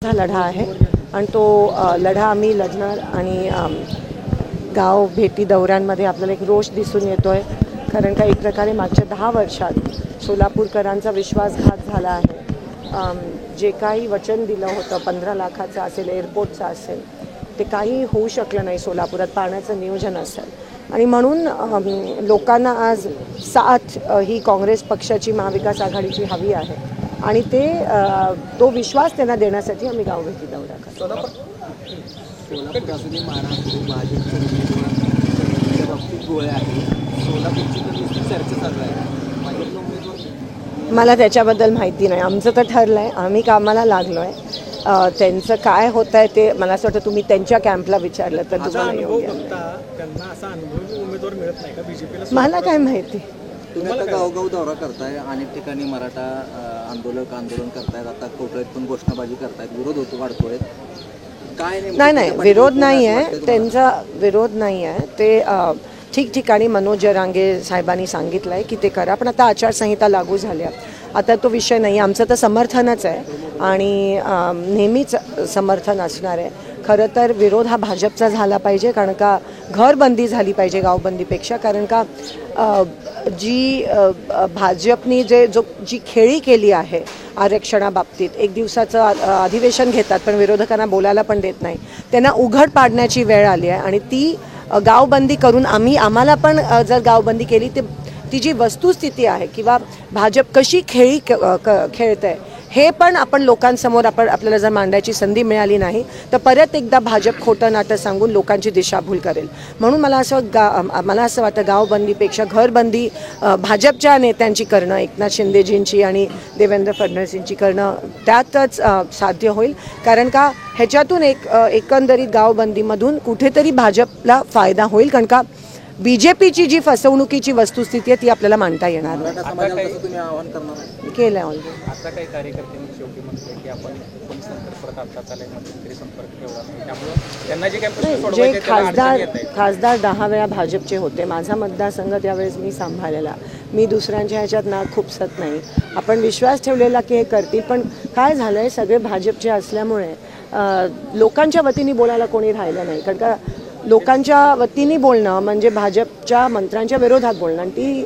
हा लढा आहे आणि तो लढा आम्ही लढणार आणि गाव भेटी दौऱ्यांमध्ये आपल्याला एक रोष दिसून येतो आहे. कारण का एक प्रकारे मागच्या 10 वर्षात सोलापूरकरांचा विश्वासघात झाला आहे. जे काही वचन दिलं होतं 15 लाखाचं असेल, एअरपोर्टचं असेल, ते काही होऊ शकलं नाही. सोलापुरात पाण्याचं नियोजन असेल आणि म्हणून लोकांना आज साथ ही काँग्रेस पक्षाची, महाविकास आघाडीची हवी आहे आणि ते तो विश्वास त्यांना देण्यासाठी आम्ही गावभेटी दौरा करतो. मला त्याच्याबद्दल माहिती नाही. आमचं तर ठरलं आहे, आम्ही कामाला लागलो आहे. त्यांचं काय होत आहे ते मला असं वाटतं तुम्ही त्यांच्या कॅम्पला विचारलं तर तुम्हाला मला काय माहिती. तुम्ही आता गावगाव दौरा करताय, अनेक ठिकाणी मराठा आंदोलन करतायत, आता कोकणात पण घोषणाबाजी करतायत, विरोध होतो वाढतोय. काय नाही विरोध नाही आहे, त्यांचा विरोध नाही आहे. ते ठिकठिकाणी मनोज जरांगे साहेबांनी सांगितलं आहे की ते करा, पण आता आचारसंहिता लागू झाल्या, आता तो विषय नाही. आमचं तर समर्थनच आहे आणि नेहमीच समर्थन असणार आहे. खरं तर विरोध हा भाजपचा झाला पाहिजे, कारण का घरबंदी झाली पाहिजे गावबंदीपेक्षा. कारण का जी भाजपनी जी खेळी केली आहे आरक्षणाबाबतीत, एक दिवसाचं अधिवेशन घेतात पण विरोधकांना बोलायला पण देत नाही, त्यांना उघड पाडण्याची वेळ आली आहे. आणि ती गावबंदी करून आम्हाला पण जर गावबंदी केली तर ती जी वस्तुस्थिती आहे किंवा भाजप कशी खेळी खेळत आहे हे पण आपण लोकांसमोर आपल्याला जर मांडायची संधी मिळाली नाही तर परत एकदा भाजप खोटं नाटं सांगून लोकांची दिशाभूल करेल. म्हणून मला असं वाटतं गावबंदीपेक्षा घरबंदी भाजपच्या नेत्यांची करणं, एकनाथ शिंदेजींची आणि देवेंद्र फडणवीसांची करणं त्यातच साध्य होईल. कारण का ह्याच्यातून एकंदरीत गावबंदीमधून कुठेतरी भाजपला फायदा होईल. कारण का बीजेपीची जी फसवणुकीची वस्तुस्थिती आहे ती आपल्याला मांडता येणार नाही. केलं ऑलरेडी. आता काही कार्यकर्त्यांनी शेवटी म्हटले की आपण संपर्क आता मंत्री संपर्क ठेवला नाही, त्यामुळे त्यांना जे खासदार 10 वेळा भाजपचे होते, माझा मतदारसंघ त्यावेळेस मी सांभाळलेला, मी दुसऱ्यांच्या ह्याच्यात ना खुपसत नाही. आपण विश्वास ठेवलेला की हे करतील, पण काय झालं आहे सगळे भाजपचे असल्यामुळे लोकांच्या वतीने बोलायला कोणी राहिलं नाही. कारण का लोकांच्या वतीने बोलणं म्हणजे भाजपच्या मंत्र्यांच्या विरोधात बोलणं आणि ती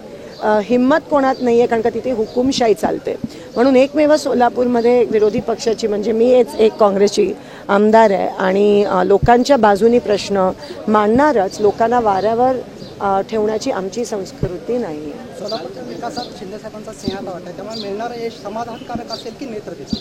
हिंमत कोणात नाही आहे. कारण का तिथे हुकुमशाही चालते. म्हणून एकमेव सोलापूरमध्ये विरोधी पक्षाची म्हणजे मी एक काँग्रेसची आमदार आहे आणि लोकांच्या बाजूनी प्रश्न मांडणारच. लोकांना वाऱ्यावर ठेवण्याची आमची संस्कृती नाही आहे. सोलापूरच्या विकासात शिंदेसाहेबांचा सिंहाचा वाटा आहे, त्यामुळे मिळणारं यश समाधानकारक असेल की नेतृत्व?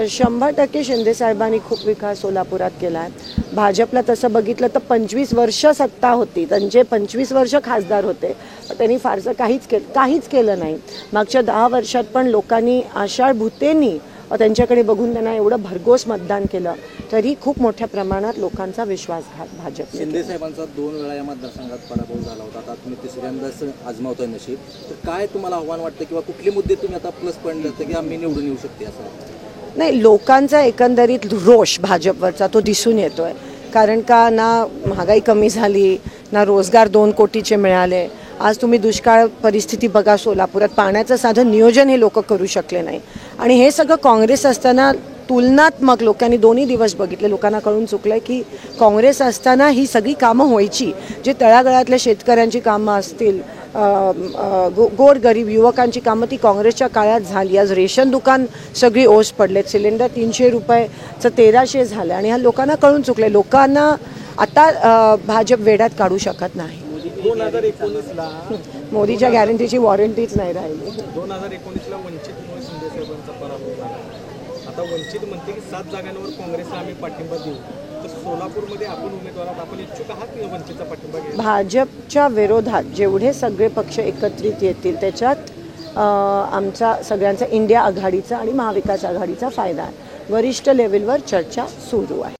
100% शिंदेसाहेबांनी खूप विकास सोलापुरात केला आहे. भाजपला तसं बघितलं तर 25 वर्ष सत्ता होती, त्यांचे 25 वर्ष खासदार होते, त्यांनी फारसं काहीच केलं नाही. मागच्या 10 वर्षात पण लोकांनी आषाढ भूतेंनी त्यांच्याकडे बघून त्यांना एवढं भरघोस मतदान केलं, तरी खूप मोठ्या प्रमाणात लोकांचा विश्वासघात भाजप. शिंदेसाहेबांचा 2 वेळा या मतदारसंघात पराभव झाला होता, आता तुम्ही तिसऱ्यांदाच आजमावतोय नशीब, तर काय तुम्हाला आव्हान वाटतं किंवा कुठले मुद्दे तुम्ही आता प्लस पॉईंट देतं की आम्ही निवडून येऊ शकते असं? नाही, लोकांचा एकंदरीत रोष भाजपवरचा तो दिसून येतो आहे. कारण का ना महागाई कमी झाली, ना रोजगार 2 कोटीचे मिळाले. आज तुम्ही दुष्काळ परिस्थिती बघा सोलापुरात, पाण्याचं साधं नियोजन हे लोक करू शकले नाही. आणि हे सगळं काँग्रेस असताना तुलनात्मक लोकांनी 2 दिवस बघितले, लोकांना कळून चुकलं की काँग्रेस असताना ही सगळी कामं व्हायची. जे तळागाळातल्या शेतकऱ्यांची कामं असतील, गोरगरीब युवकांची कामं, ती काँग्रेसच्या काळात झाली. आज रेशन दुकान सगळी ओस पडलेत, सिलेंडर 300 रुपयाचं 1300 झालं आणि ह्या लोकांना कळून चुकले. लोकांना आता भाजप वेड्यात काढू शकत नाही. 2019ला मोदीच्या गॅरंटीची वॉरंटीच नाही राहिली. 2019ला वंचितमुळे शिंदेसाहेबांचा पराभव झाला. आता वंचित म्हणते की 7 जागांवर काँग्रेसला आम्ही पाठिंबा देऊ, तर सोलापूरमध्ये आपण उमेदवारात आपण इच्छुक आहात की वंचितचा पाठिंबा घेऊ? भाजपच्या विरोधात जेवढे सगळे पक्ष एकत्रित येतील त्याच्यात आमचा सगळ्यांचा इंडिया आघाडीचा आणि महाविकास आघाडीचा फायदा आहे. वरिष्ठ लेवलवर चर्चा सुरू आहे.